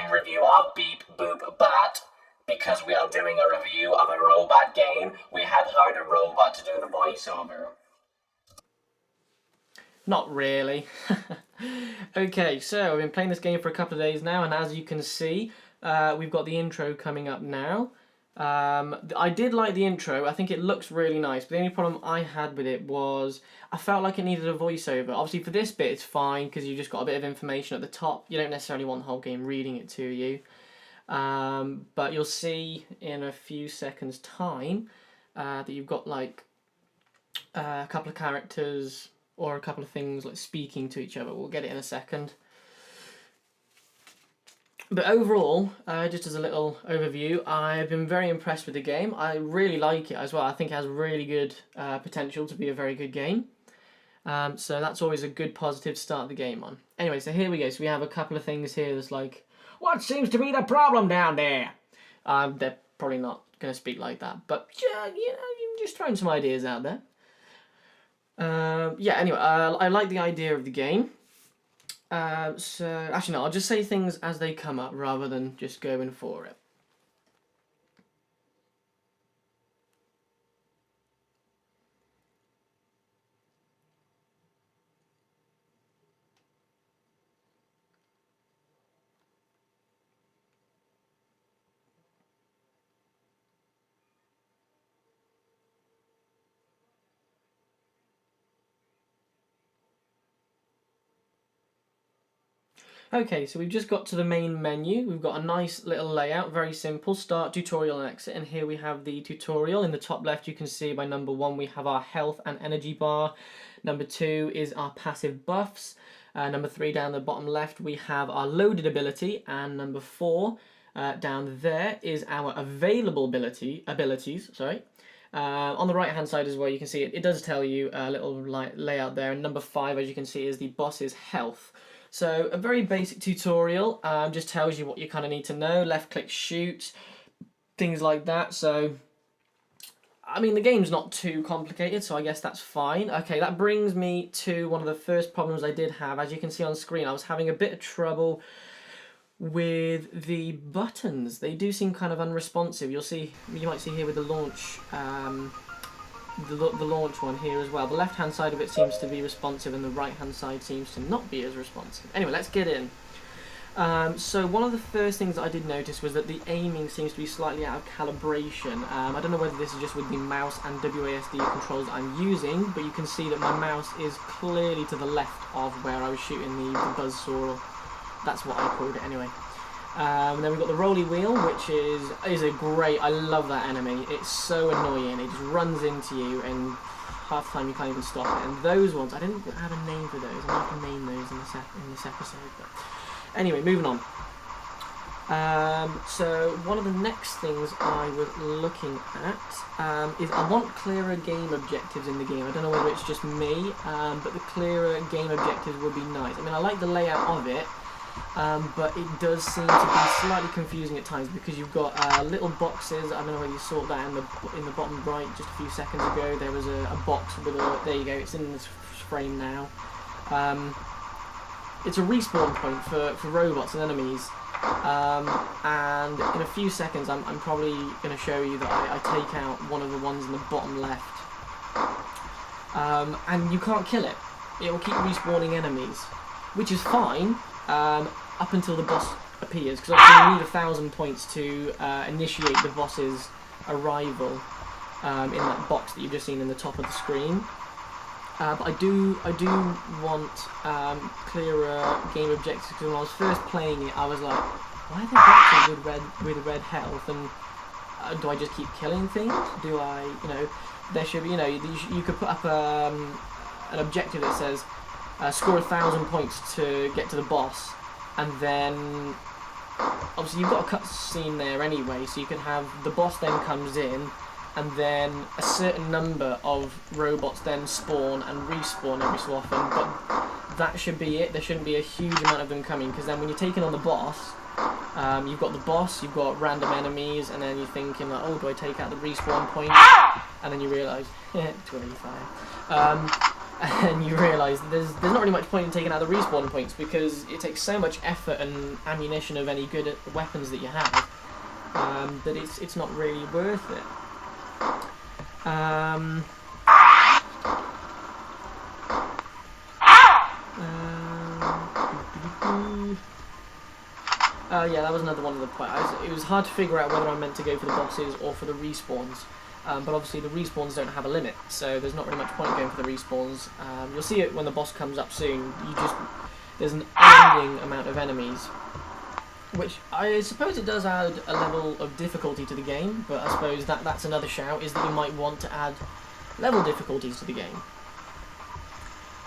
game review of Beep Boop Bat. Because we are doing a review of a robot game, we have hired a robot to do the voiceover. Not really. Okay, so I've been playing this game for a couple of days now, and as you can see, we've got the intro coming up now. I did like the intro. I think it looks really nice, but the only problem I had with it was I felt like it needed a voiceover. Obviously for this bit it's fine because you just got a bit of information at the top. You don't necessarily want the whole game reading it to you. But you'll see in a few seconds time that you've got like a couple of characters or a couple of things like speaking to each other. We'll get it in a second. But overall, just as a little overview, I've been very impressed with the game. I really like it as well. I think it has really good potential to be a very good game. So that's always a good positive start the game on. Anyway, so here we go. So we have a couple of things here that's like, what seems to be the problem down there? They're probably not going to speak like that, but you know, you're just throwing some ideas out there. Yeah, anyway, I like the idea of the game. So, actually no, I'll just say things as they come up rather than just going for it. Okay, so we've just got to the main menu. We've got a nice little layout, very simple, start, tutorial and exit, and here we have the tutorial. In the top left you can see by number 1 we have our health and energy bar, number 2 is our passive buffs, number 3 down the bottom left we have our loaded ability, and number 4 down there is our available abilities. On the right hand side as well you can see it does tell you a little layout there, and number 5 as you can see is the boss's health. So a very basic tutorial, just tells you what you kind of need to know, left click shoot, things like that. So, I mean the game's not too complicated, so I guess that's fine. Okay, that brings me to one of the first problems I did have. As you can see on screen, I was having a bit of trouble with the buttons. They do seem kind of unresponsive. You might see here with the launch, the launch one here as well. The left hand side of it seems to be responsive and the right hand side seems to not be as responsive. Anyway, let's get in. So one of the first things that I did notice was that the aiming seems to be slightly out of calibration. I don't know whether this is just with the mouse and WASD controls I'm using, but you can see that my mouse is clearly to the left of where I was shooting the buzzsaw. That's what I called it anyway. And then we've got the rolly wheel, which is a great, I love that enemy. It's so annoying, it just runs into you and half the time you can't even stop it. And those ones, I didn't have a name for those, I might name those in this episode. But anyway, moving on. So one of the next things I was looking at is I want clearer game objectives in the game. I don't know whether it's just me, but the clearer game objectives would be nice. I mean, I like the layout of it, but it does seem to be slightly confusing at times because you've got little boxes. I don't know whether you saw that in the bottom right just a few seconds ago. There was a box with a, there you go, it's in this frame now. It's a respawn point for robots and enemies, and in a few seconds I'm probably going to show you that I take out one of the ones in the bottom left, and you can't kill it. It will keep respawning enemies, which is fine up until the boss appears, because obviously you need 1,000 points to initiate the boss's arrival in that box that you've just seen in the top of the screen. But I do want clearer game objectives, because when I was first playing it, I was like, why are there boxes with red health, and do I just keep killing things? Do I, there should be, you could put up an objective that says score 1,000 points to get to the boss, and then obviously you've got a cutscene there anyway, so you can have the boss then comes in, and then a certain number of robots then spawn and respawn every so often, but that should be it. There shouldn't be a huge amount of them coming, because then when you're taking on the boss, you've got the boss, you've got random enemies, and then you're thinking like, oh, do I take out the respawn point? And then you realise, yeah, it's where you fire. and you realise that there's not really much point in taking out the respawn points because it takes so much effort and ammunition of any good weapons that you have that it's not really worth it. Yeah, that was another one of the points. It was hard to figure out whether I meant to go for the bosses or for the respawns. But obviously the respawns don't have a limit, so there's not really much point going for the respawns. You'll see it when the boss comes up soon. There's an unending amount of enemies, which I suppose it does add a level of difficulty to the game. But I suppose that's another shout, is that you might want to add level difficulties to the game.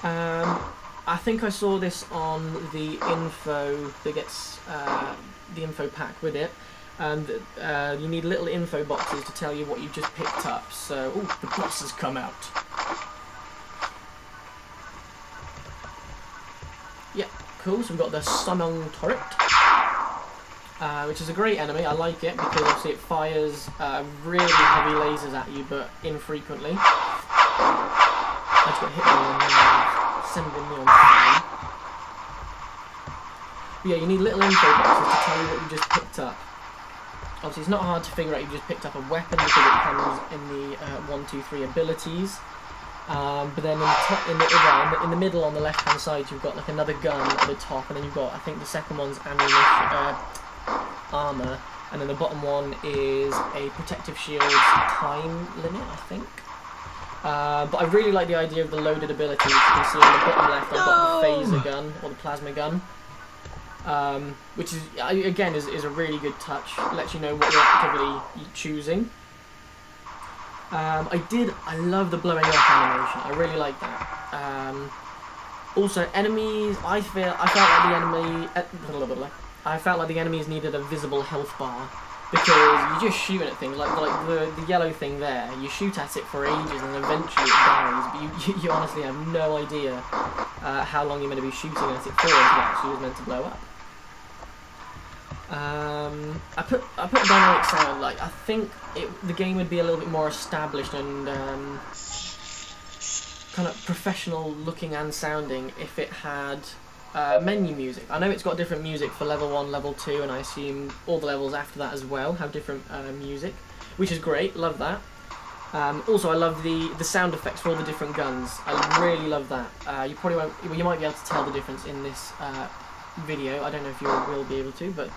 I think I saw this on the info that gets the info pack with it. And you need little info boxes to tell you what you've just picked up. So, ooh, the boss has come out. Yeah, cool. So we've got the Summon Turret, which is a great enemy. I like it because obviousit fires really heavy lasers at you, but infrequently. I just got hit by one sending me on fire. But yeah, you need little info boxes to tell you what you just picked up. Obviously, it's not hard to figure out you just picked up a weapon because it comes in the 1, 2, 3 abilities. But then in the middle on the left-hand side, you've got like another gun at the top, and then you've got, I think the second one's ammunition, armor, and then the bottom one is a protective shield's time limit, I think. But I really like the idea of the loaded abilities. You can see on the bottom left, I've got the phaser gun or the plasma gun. Which is again is a really good touch. Lets you know what activity you're choosing. I love the blowing up animation. I really like that. Also, enemies. I felt like the enemies needed a visible health bar because you're just shooting at things like the yellow thing there. You shoot at it for ages and eventually it dies, but you honestly have no idea how long you're meant to be shooting at it for until it actually was meant to blow up. I put dynamic sound. Like, I think the game would be a little bit more established and kind of professional looking and sounding if it had menu music. I know it's got different music for level 1, level 2, and I assume all the levels after that as well have different music, which is great. Love that. Also, I love the sound effects for all the different guns. I really love that. You probably won't. You might be able to tell the difference in this video. I don't know if you will be able to, but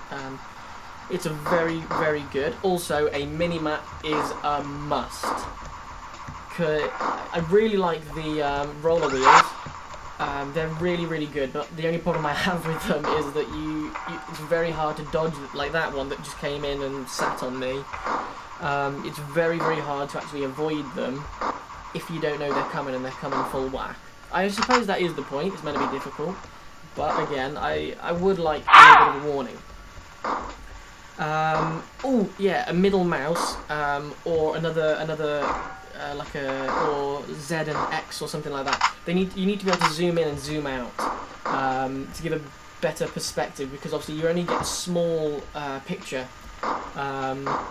it's a very, very good. Also, a mini-map is a must. I really like the roller wheels. They're really, really good, but the only problem I have with them is that it's very hard to dodge, like that one that just came in and sat on me. It's very, very hard to actually avoid them if you don't know they're coming and they're coming full whack. I suppose that is the point. It's meant to be difficult. But again, I would like a little bit of a warning. Oh yeah, a middle mouse, or another or Z and X or something like that. You need to be able to zoom in and zoom out to give a better perspective, because obviously you only get a small picture,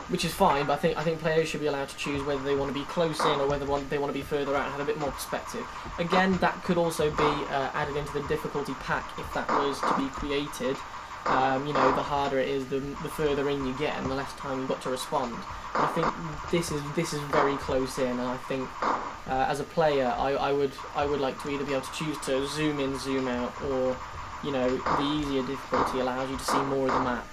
which is fine. But I think players should be allowed to choose whether they want to be close in or whether they want to be further out and have a bit more perspective. Again, that could also be added into the difficulty pack if that was to be created. You know, the harder it is, the further in you get and the less time you've got to respond. But I think this is very close in, and I think as a player I would like to either be able to choose to zoom in, zoom out, or you know, the easier difficulty allows you to see more of the map.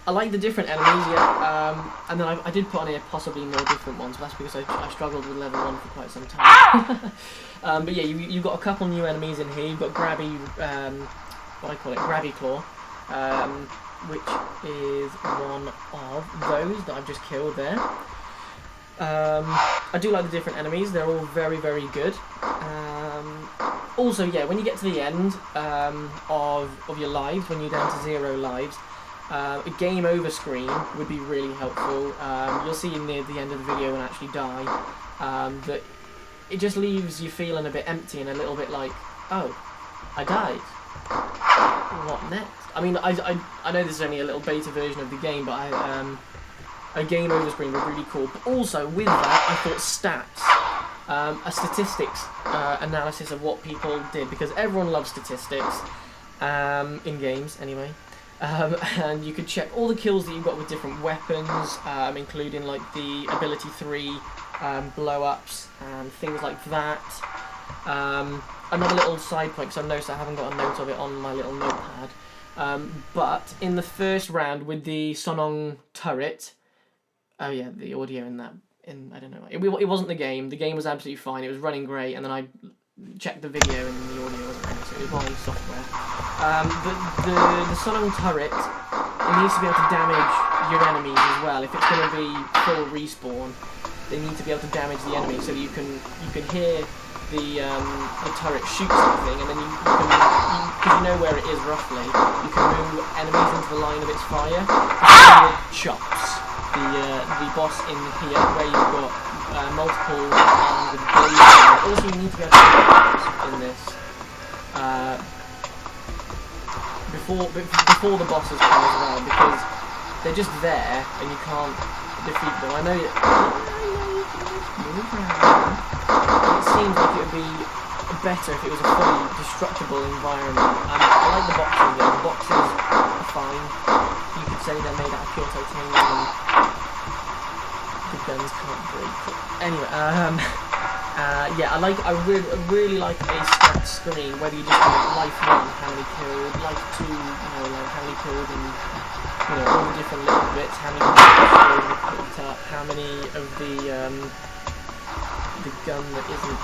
I like the different enemies, yeah, and then I did put on here possibly more different ones, but that's because I struggled with level 1 for quite some time. But yeah, you've got a couple new enemies in here. You've got Grabby, what I call it, Grabby Claw, which is one of those that I've just killed there. I do like the different enemies. They're all very, very good. Also, yeah, when you get to the end of your lives, when you're down to 0 lives, a game over screen would be really helpful. You'll see near the end of the video when I actually die that it just leaves you feeling a bit empty and a little bit like, oh, I died. What next? I mean, I know this is only a little beta version of the game, but a game over screen would be really cool. But also with that, I thought stats a statistics analysis of what people did, because everyone loves statistics in games anyway. And you could check all the kills that you got with different weapons, including like the ability 3 blow-ups and things like that. Another little side point, because I've noticed I haven't got a note of it on my little notepad, but in the first round with the Sonong turret, oh yeah, the audio in that, I don't know, it wasn't the game was absolutely fine, it was running great, and then I checked the video and the audio wasn't running, so it was my software. The Sonong turret, it needs to be able to damage your enemies as well. If it's going to be full respawn, they need to be able to damage the enemy so that you can hear the turret shoot something, and then you can, because you know where it is roughly, you can move enemies into the line of its fire. With chops, the boss in here, where you've got multiple arms with blades. Also, you need to be able to do in this before the bosses come as well, because they're just there and you can't defeat them. I know you can move around. It seems like it would be better if it was a fully destructible environment. I like the boxes though. The boxes are fine. You could say they're made out of pure titanium and the guns can't break it. Anyway, yeah, I really like a stat screen, whether you just do life 1, how many killed, life 2, you know, like how many killed, and you know, all the different little bits, how many kills were picked up, how many of the gun that isn't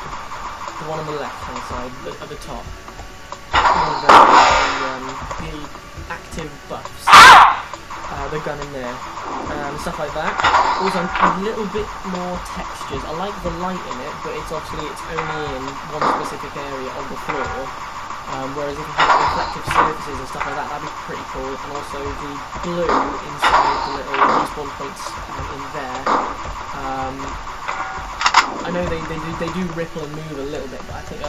the one on the left hand side, at the top, the active buffs, the gun in there, stuff like that. Also, a little bit more textures. I like the light in it, but it's only in one specific area of the floor. Whereas if you had reflective surfaces and stuff like that, that'd be pretty cool. And also the blue inside the little respawn points in there. I know they do ripple and move a little bit, but I think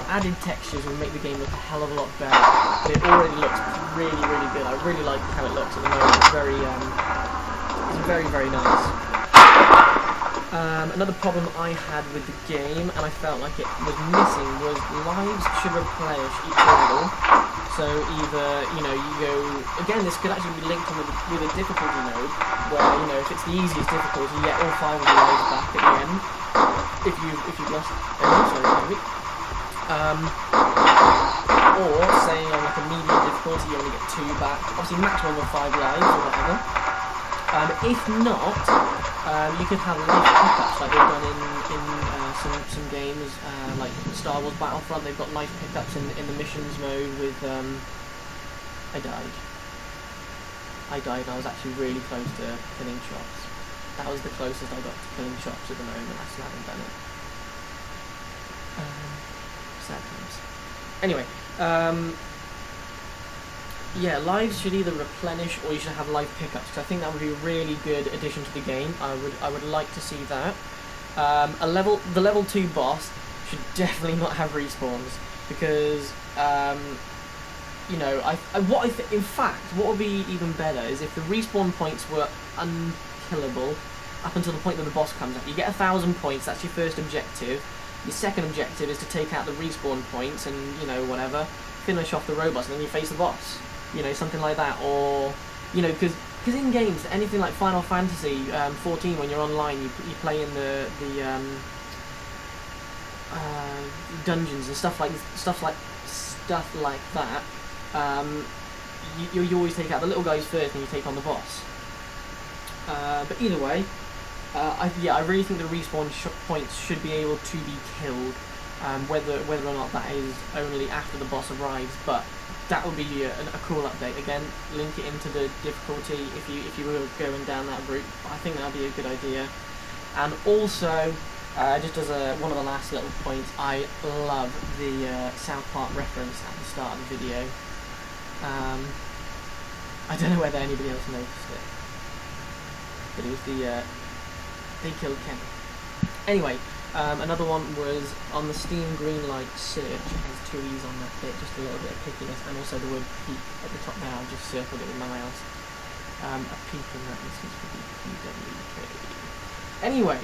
added textures will make the game look a hell of a lot better. But it already looks really, really good. I really like how it looks at the moment. It's very, very nice. Another problem I had with the game, and I felt like it was missing, was lives should replenish each level. So either, you know, you go, again, this could actually be linked with a difficulty mode, where, you know, if it's the easiest difficulty, you get all 5 of the lives back at the end, if you've lost any, or say on like a medium difficulty, you only get 2 back, obviously maximum of 5 lives or whatever. If not, you could have life pickups like they've done in some games, like Star Wars Battlefront. They've got life pickups in the missions mode with. I died. And I was actually really close to killing Chops. That was the closest I got to killing Chops at the moment. I still haven't done it. Sad times. Anyway, yeah, lives should either replenish or you should have life pickups, because I think that would be a really good addition to the game. I would like to see that. The level 2 boss should definitely not have respawns, because you know, in fact, what would be even better is if the respawn points were unkillable up until the point that the boss comes up. You get 1,000 points. That's your first objective. Your second objective is to take out the respawn points and, you know, whatever, finish off the robots, and then you face the boss. You know, something like that, or, you know, because in games, anything like Final Fantasy 14, when you're online, you play in the dungeons and stuff like that. You always take out the little guys first, and you take on the boss. But either way, I really think the respawn points should be able to be killed, whether or not that is only after the boss arrives. But that would be a cool update. Again, link it into the difficulty if you were going down that route. I think that would be a good idea. And also, just as one of the last little points, I love the South Park reference at the start of the video. I don't know whether anybody else noticed it, but it was they killed Kenny. Anyway, another one was on the Steam Greenlight search. It has 2 E's on that bit, just a little bit of pickiness, and also the word peep at the top now. I've just circled it with my mouse. A peep in that instance would be PWK. Anyway,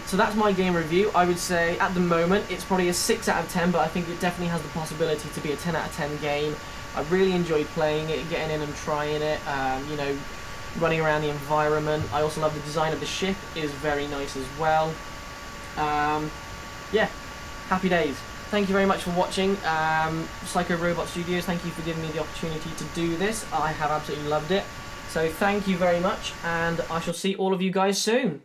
so that's my game review. I would say at the moment it's probably a 6 out of 10, but I think it definitely has the possibility to be a 10 out of 10 game. I really enjoyed playing it, getting in and trying it, you know, running around the environment. I also love the design of the ship, is very nice as well. Yeah, happy days. Thank you very much for watching. Psycho Robot Studios, thank you for giving me the opportunity to do this. I have absolutely loved it. So thank you very much, and I shall see all of you guys soon.